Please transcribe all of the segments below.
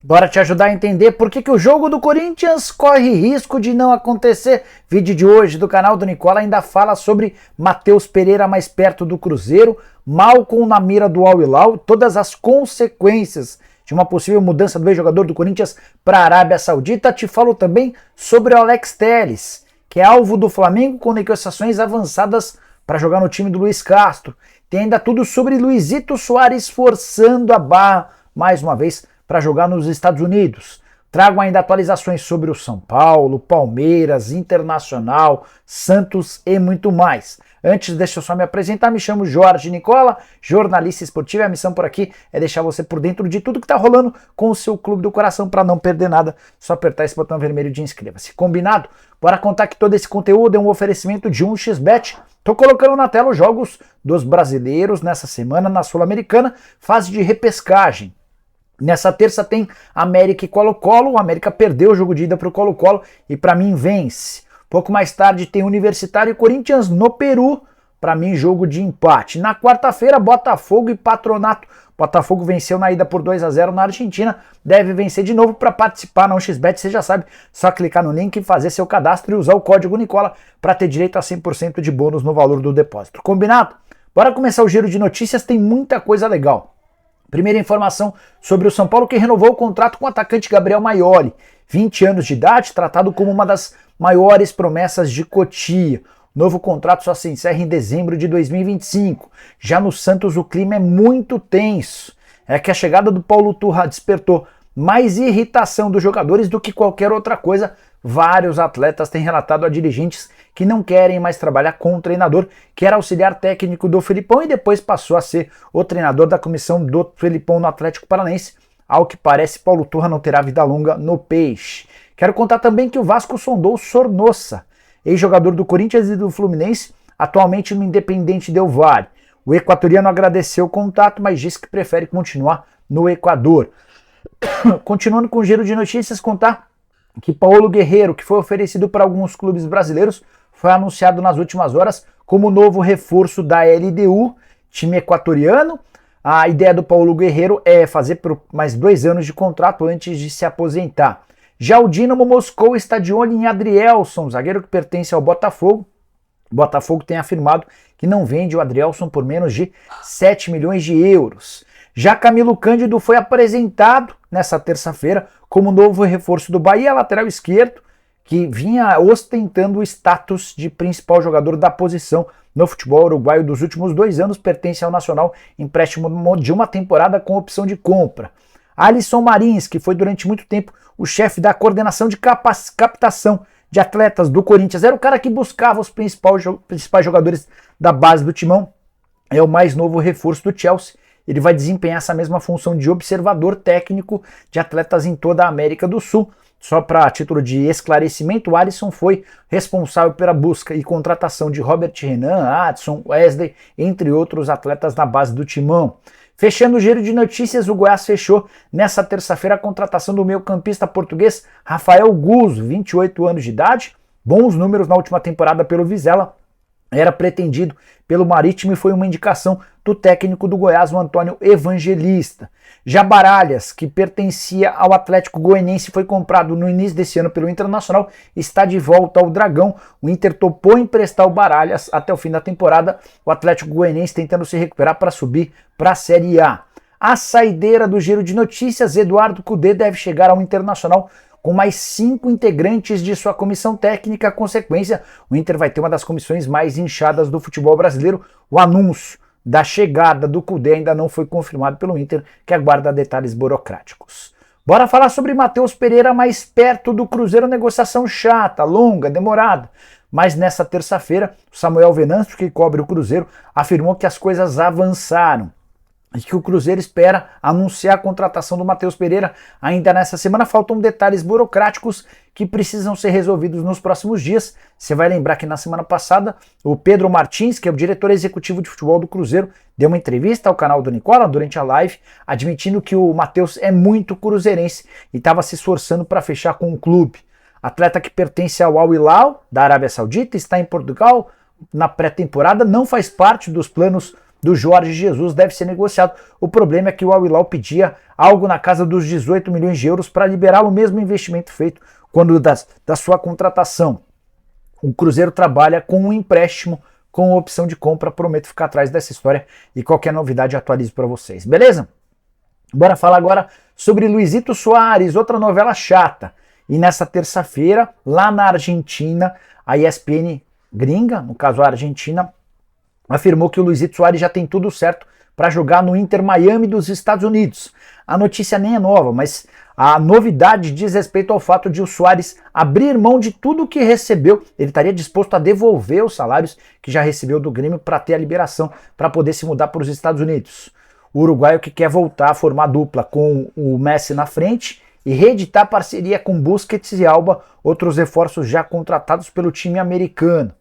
Bora te ajudar a entender por que o jogo do Corinthians corre risco de não acontecer. Vídeo de hoje do canal do Nicola ainda fala sobre Matheus Pereira mais perto do Cruzeiro, Malcom na mira do Al Hilal, todas as consequências de uma possível mudança do ex-jogador do Corinthians para a Arábia Saudita. Te falo também sobre o Alex Telles, que é alvo do Flamengo com negociações avançadas para jogar no time do Luiz Castro. Tem ainda tudo sobre Luizito Soares forçando a barra mais uma vez para jogar nos Estados Unidos. Trago ainda atualizações sobre o São Paulo, Palmeiras, Internacional, Santos e muito mais. Antes, deixa eu só me apresentar, me chamo Jorge Nicola, jornalista esportivo, e a missão por aqui é deixar você por dentro de tudo que está rolando com o seu clube do coração para não perder nada, só apertar esse botão vermelho de inscreva-se. Combinado? Bora contar que todo esse conteúdo é um oferecimento de 1xBet. Tô colocando na tela os jogos dos brasileiros nessa semana na Sul-Americana, fase de repescagem. Nessa terça tem América e Colo-Colo. O América perdeu o jogo de ida para o Colo-Colo e para mim vence. Pouco mais tarde tem Universitário e Corinthians no Peru. Para mim jogo de empate. Na quarta-feira Botafogo e Patronato. Botafogo venceu na ida por 2-0 na Argentina. Deve vencer de novo. Para participar na 1xBet, você já sabe, só clicar no link, fazer seu cadastro e usar o código Nicola para ter direito a 100% de bônus no valor do depósito. Combinado? Bora começar o giro de notícias, tem muita coisa legal. Primeira informação sobre o São Paulo, que renovou o contrato com o atacante Gabriel Maioli, 20 anos de idade, tratado como uma das maiores promessas de Cotia. O novo contrato só se encerra em dezembro de 2025. Já no Santos o clima é muito tenso. É que a chegada do Paulo Turra despertou mais irritação dos jogadores do que qualquer outra coisa. Vários atletas têm relatado a dirigentes que não querem mais trabalhar com o treinador, que era auxiliar técnico do Felipão e depois passou a ser o treinador da comissão do Felipão no Atlético Paranaense. Ao que parece, Paulo Turra não terá vida longa no Peixe. Quero contar também que o Vasco sondou Sornosa, ex-jogador do Corinthians e do Fluminense, atualmente no Independente Del Valle. O equatoriano agradeceu o contato, mas disse que prefere continuar no Equador. Continuando com o giro de notícias, contar que Paulo Guerreiro, que foi oferecido para alguns clubes brasileiros, foi anunciado nas últimas horas como novo reforço da LDU, time equatoriano. A ideia do Paulo Guerreiro é fazer por mais 2 anos de contrato antes de se aposentar. Já o Dinamo Moscou está de olho em Adrielson, zagueiro que pertence ao Botafogo. O Botafogo tem afirmado que não vende o Adrielson por menos de 7 milhões de euros. Já Camilo Cândido foi apresentado nessa terça-feira como novo reforço do Bahia, lateral esquerdo, que vinha ostentando o status de principal jogador da posição no futebol uruguaio dos últimos 2 anos, pertence ao Nacional, empréstimo de uma temporada com opção de compra. Alisson Marins, que foi durante muito tempo o chefe da coordenação de captação de atletas do Corinthians, era o cara que buscava os principais jogadores da base do timão, é o mais novo reforço do Chelsea. Ele vai desempenhar essa mesma função de observador técnico de atletas em toda a América do Sul. Só para título de esclarecimento, o Alisson foi responsável pela busca e contratação de Robert Renan, Adson, Wesley, entre outros atletas na base do timão. Fechando o giro de notícias, o Goiás fechou nessa terça-feira a contratação do meio-campista português Rafael Guzzo, 28 anos de idade, bons números na última temporada pelo Vizela, era pretendido pelo Marítimo e foi uma indicação do técnico do Goiás, o Antônio Evangelista. Já Baralhas, que pertencia ao Atlético Goianiense, foi comprado no início desse ano pelo Internacional, está de volta ao Dragão. O Inter topou emprestar o Baralhas até o fim da temporada, o Atlético Goianiense tentando se recuperar para subir para a Série A. A saideira do giro de notícias, Eduardo Cudê deve chegar ao Internacional com mais 5 integrantes de sua comissão técnica. A consequência, o Inter vai ter uma das comissões mais inchadas do futebol brasileiro. O anúncio da chegada do Cudê ainda não foi confirmado pelo Inter, que aguarda detalhes burocráticos. Bora falar sobre Matheus Pereira mais perto do Cruzeiro, negociação chata, longa, demorada. Mas nessa terça-feira, o Samuel Venâncio, que cobre o Cruzeiro, afirmou que as coisas avançaram e que o Cruzeiro espera anunciar a contratação do Matheus Pereira ainda nessa semana. Faltam detalhes burocráticos que precisam ser resolvidos nos próximos dias. Você vai lembrar que na semana passada o Pedro Martins, que é o diretor executivo de futebol do Cruzeiro, deu uma entrevista ao canal do Nicola durante a live, admitindo que o Matheus é muito cruzeirense e estava se esforçando para fechar com o clube. Atleta que pertence ao Al Hilal, da Arábia Saudita, está em Portugal na pré-temporada, não faz parte dos planos do Jorge Jesus deve ser negociado. O problema é que o Al Hilal pedia algo na casa dos 18 milhões de euros para liberar o mesmo investimento feito quando da sua contratação. O Cruzeiro trabalha com um empréstimo com opção de compra. Prometo ficar atrás dessa história e qualquer novidade atualizo para vocês, beleza? Bora falar agora sobre Luizito Soares, outra novela chata. E nessa terça-feira, lá na Argentina, a ESPN gringa, no caso a Argentina, afirmou que o Luizito Soares já tem tudo certo para jogar no Inter Miami dos Estados Unidos. A notícia nem é nova, mas a novidade diz respeito ao fato de o Soares abrir mão de tudo que recebeu. Ele estaria disposto a devolver os salários que já recebeu do Grêmio para ter a liberação para poder se mudar para os Estados Unidos. O uruguaio que quer voltar a formar dupla com o Messi na frente e reeditar parceria com Busquets e Alba, outros reforços já contratados pelo time americano.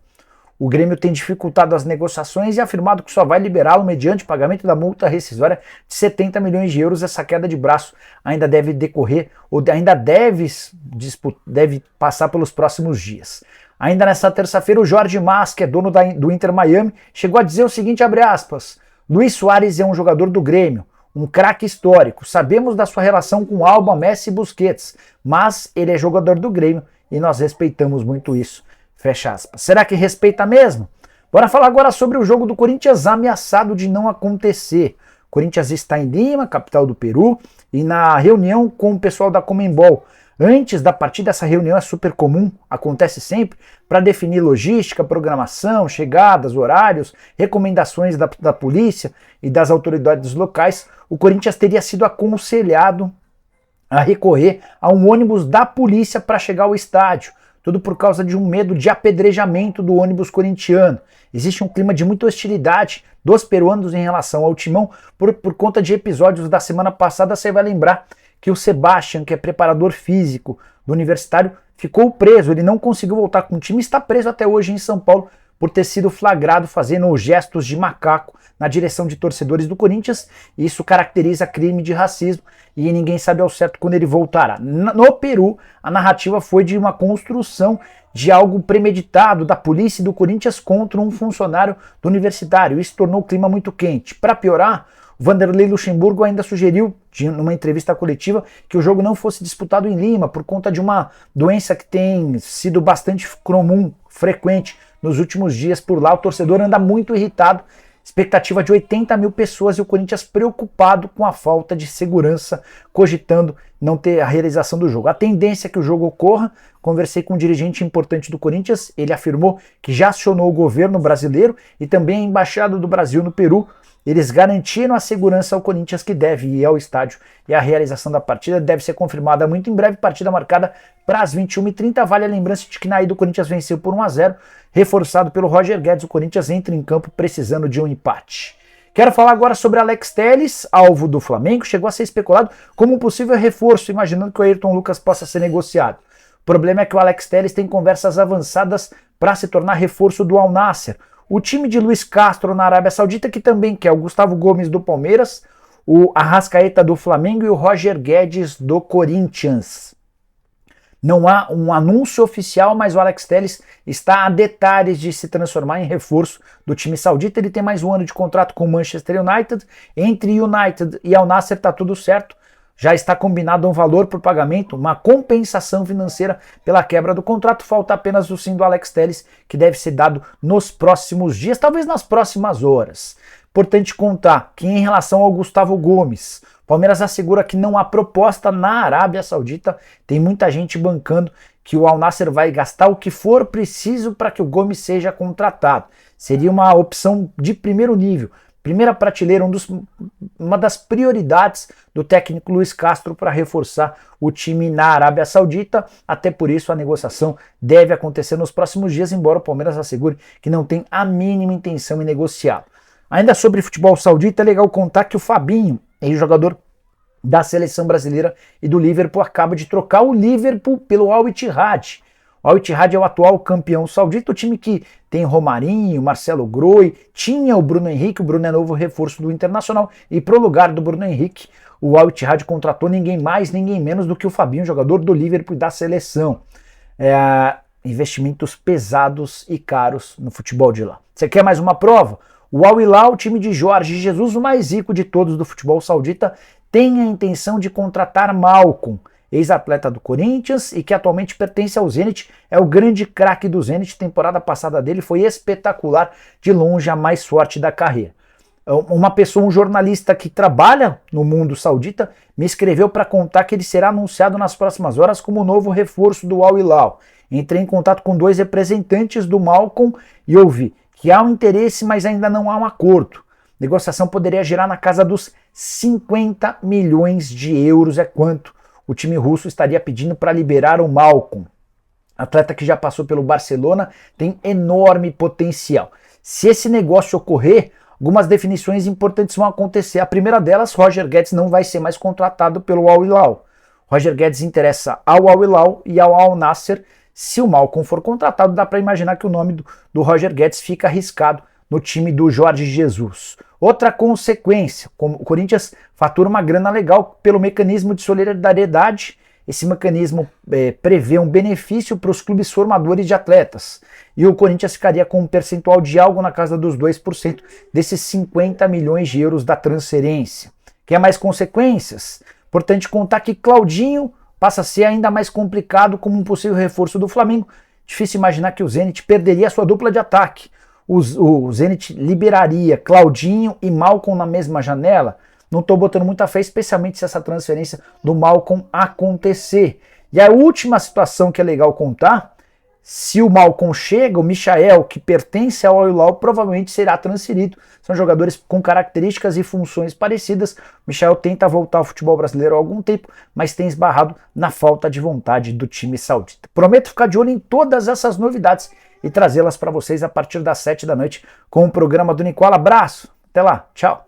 O Grêmio tem dificultado as negociações e afirmado que só vai liberá-lo mediante pagamento da multa rescisória de 70 milhões de euros. Essa queda de braço ainda deve decorrer, ou ainda deve passar pelos próximos dias. Ainda nesta terça-feira, o Jorge Mas, que é dono do Inter Miami, chegou a dizer o seguinte, abre aspas, Luiz Soares é um jogador do Grêmio, um craque histórico, sabemos da sua relação com Alba, Messi e Busquets, mas ele é jogador do Grêmio e nós respeitamos muito isso. Fecha aspas. Será que respeita mesmo? Bora falar agora sobre o jogo do Corinthians ameaçado de não acontecer. O Corinthians está em Lima, capital do Peru, e na reunião com o pessoal da Conmebol. Antes da partida, essa reunião é super comum, acontece sempre, para definir logística, programação, chegadas, horários, recomendações da polícia e das autoridades locais. O Corinthians teria sido aconselhado a recorrer a um ônibus da polícia para chegar ao estádio. Tudo por causa de um medo de apedrejamento do ônibus corintiano. Existe um clima de muita hostilidade dos peruanos em relação ao Timão por conta de episódios da semana passada. Você vai lembrar que o Sebastian, que é preparador físico do Universitário, ficou preso. Ele não conseguiu voltar com o time e está preso até hoje em São Paulo por ter sido flagrado fazendo gestos de macaco na direção de torcedores do Corinthians. Isso caracteriza crime de racismo e ninguém sabe ao certo quando ele voltará. No Peru, a narrativa foi de uma construção de algo premeditado da polícia e do Corinthians contra um funcionário do Universitário. Isso tornou o clima muito quente. Para piorar, o Vanderlei Luxemburgo ainda sugeriu, numa entrevista coletiva, que o jogo não fosse disputado em Lima por conta de uma doença que tem sido bastante comum, frequente nos últimos dias por lá. O torcedor anda muito irritado. Expectativa de 80 mil pessoas e o Corinthians preocupado com a falta de segurança, cogitando não ter a realização do jogo. A tendência é que o jogo ocorra. Conversei com um dirigente importante do Corinthians, ele afirmou que já acionou o governo brasileiro e também a embaixada do Brasil no Peru. Eles garantiram a segurança ao Corinthians, que deve ir ao estádio, e a realização da partida deve ser confirmada muito em breve. Partida marcada para as 21h30. Vale a lembrança de que na ida o Corinthians venceu por 1-0, reforçado pelo Roger Guedes. O Corinthians entra em campo precisando de um empate. Quero falar agora sobre Alex Telles, alvo do Flamengo. Chegou a ser especulado como um possível reforço, imaginando que o Ayrton Lucas possa ser negociado. O problema é que o Alex Telles tem conversas avançadas para se tornar reforço do Al Nassr. O time de Luiz Castro na Arábia Saudita, que também quer o Gustavo Gomes do Palmeiras, o Arrascaeta do Flamengo e o Roger Guedes do Corinthians. Não há um anúncio oficial, mas o Alex Telles está a detalhes de se transformar em reforço do time saudita. Ele tem mais um ano de contrato com o Manchester United. Entre United e Al Nassr está tudo certo. Já está combinado um valor por pagamento, uma compensação financeira pela quebra do contrato. Falta apenas o sim do Alex Telles, que deve ser dado nos próximos dias, talvez nas próximas horas. Importante contar que em relação ao Gustavo Gomes, Palmeiras assegura que não há proposta na Arábia Saudita. Tem muita gente bancando que o Al Nassr vai gastar o que for preciso para que o Gomes seja contratado. Seria uma opção de primeiro nível. Primeira prateleira, uma das prioridades do técnico Luiz Castro para reforçar o time na Arábia Saudita. Até por isso a negociação deve acontecer nos próximos dias, embora o Palmeiras assegure que não tem a mínima intenção em negociá-lo. Ainda sobre futebol saudita, é legal contar que o Fabinho, ex-jogador da seleção brasileira e do Liverpool, acaba de trocar o Liverpool pelo Al Ittihad. O Al Ittihad é o atual campeão saudita, o time que tem Romarinho, Marcelo Groi, tinha o Bruno Henrique. O Bruno é novo reforço do Internacional, e pro lugar do Bruno Henrique, o Al Ittihad contratou ninguém mais, ninguém menos do que o Fabinho, jogador do Liverpool e da seleção. Investimentos pesados e caros no futebol de lá. Você quer mais uma prova? O Al Hilal, o time de Jorge Jesus, o mais rico de todos do futebol saudita, tem a intenção de contratar Malcom, ex-atleta do Corinthians e que atualmente pertence ao Zenit, é o grande craque do Zenit, temporada passada dele foi espetacular, de longe a mais forte da carreira. Uma pessoa, um jornalista que trabalha no mundo saudita, me escreveu para contar que ele será anunciado nas próximas horas como novo reforço do Al Hilal. Entrei em contato com 2 representantes do Malcom e ouvi que há um interesse, mas ainda não há um acordo. Negociação poderia girar na casa dos 50 milhões de euros, é quanto o time russo estaria pedindo para liberar o Malcom. Atleta que já passou pelo Barcelona, tem enorme potencial. Se esse negócio ocorrer, algumas definições importantes vão acontecer. A primeira delas, Roger Guedes não vai ser mais contratado pelo Al Hilal. Roger Guedes interessa ao Al Hilal e ao Al Nassr. Se o Malcom for contratado, dá para imaginar que o nome do Roger Guedes fica arriscado no time do Jorge Jesus. Outra consequência, como o Corinthians fatura uma grana legal pelo mecanismo de solidariedade. Esse mecanismo prevê um benefício para os clubes formadores de atletas. E o Corinthians ficaria com um percentual de algo na casa dos 2% desses 50 milhões de euros da transferência. Quer mais consequências? Importante contar que Claudinho passa a ser ainda mais complicado como um possível reforço do Flamengo. Difícil imaginar que o Zenit perderia a sua dupla de ataque. O Zenit liberaria Claudinho e Malcom na mesma janela. Não estou botando muita fé, especialmente se essa transferência do Malcom acontecer. E a última situação que é legal contar, se o Malcom chega, o Michael, que pertence ao Al Hilal, provavelmente será transferido. São jogadores com características e funções parecidas. O Michael tenta voltar ao futebol brasileiro há algum tempo, mas tem esbarrado na falta de vontade do time saudita. Prometo ficar de olho em todas essas novidades e trazê-las para vocês a partir das 7 da noite com o programa do Nicola. Abraço, até lá, tchau!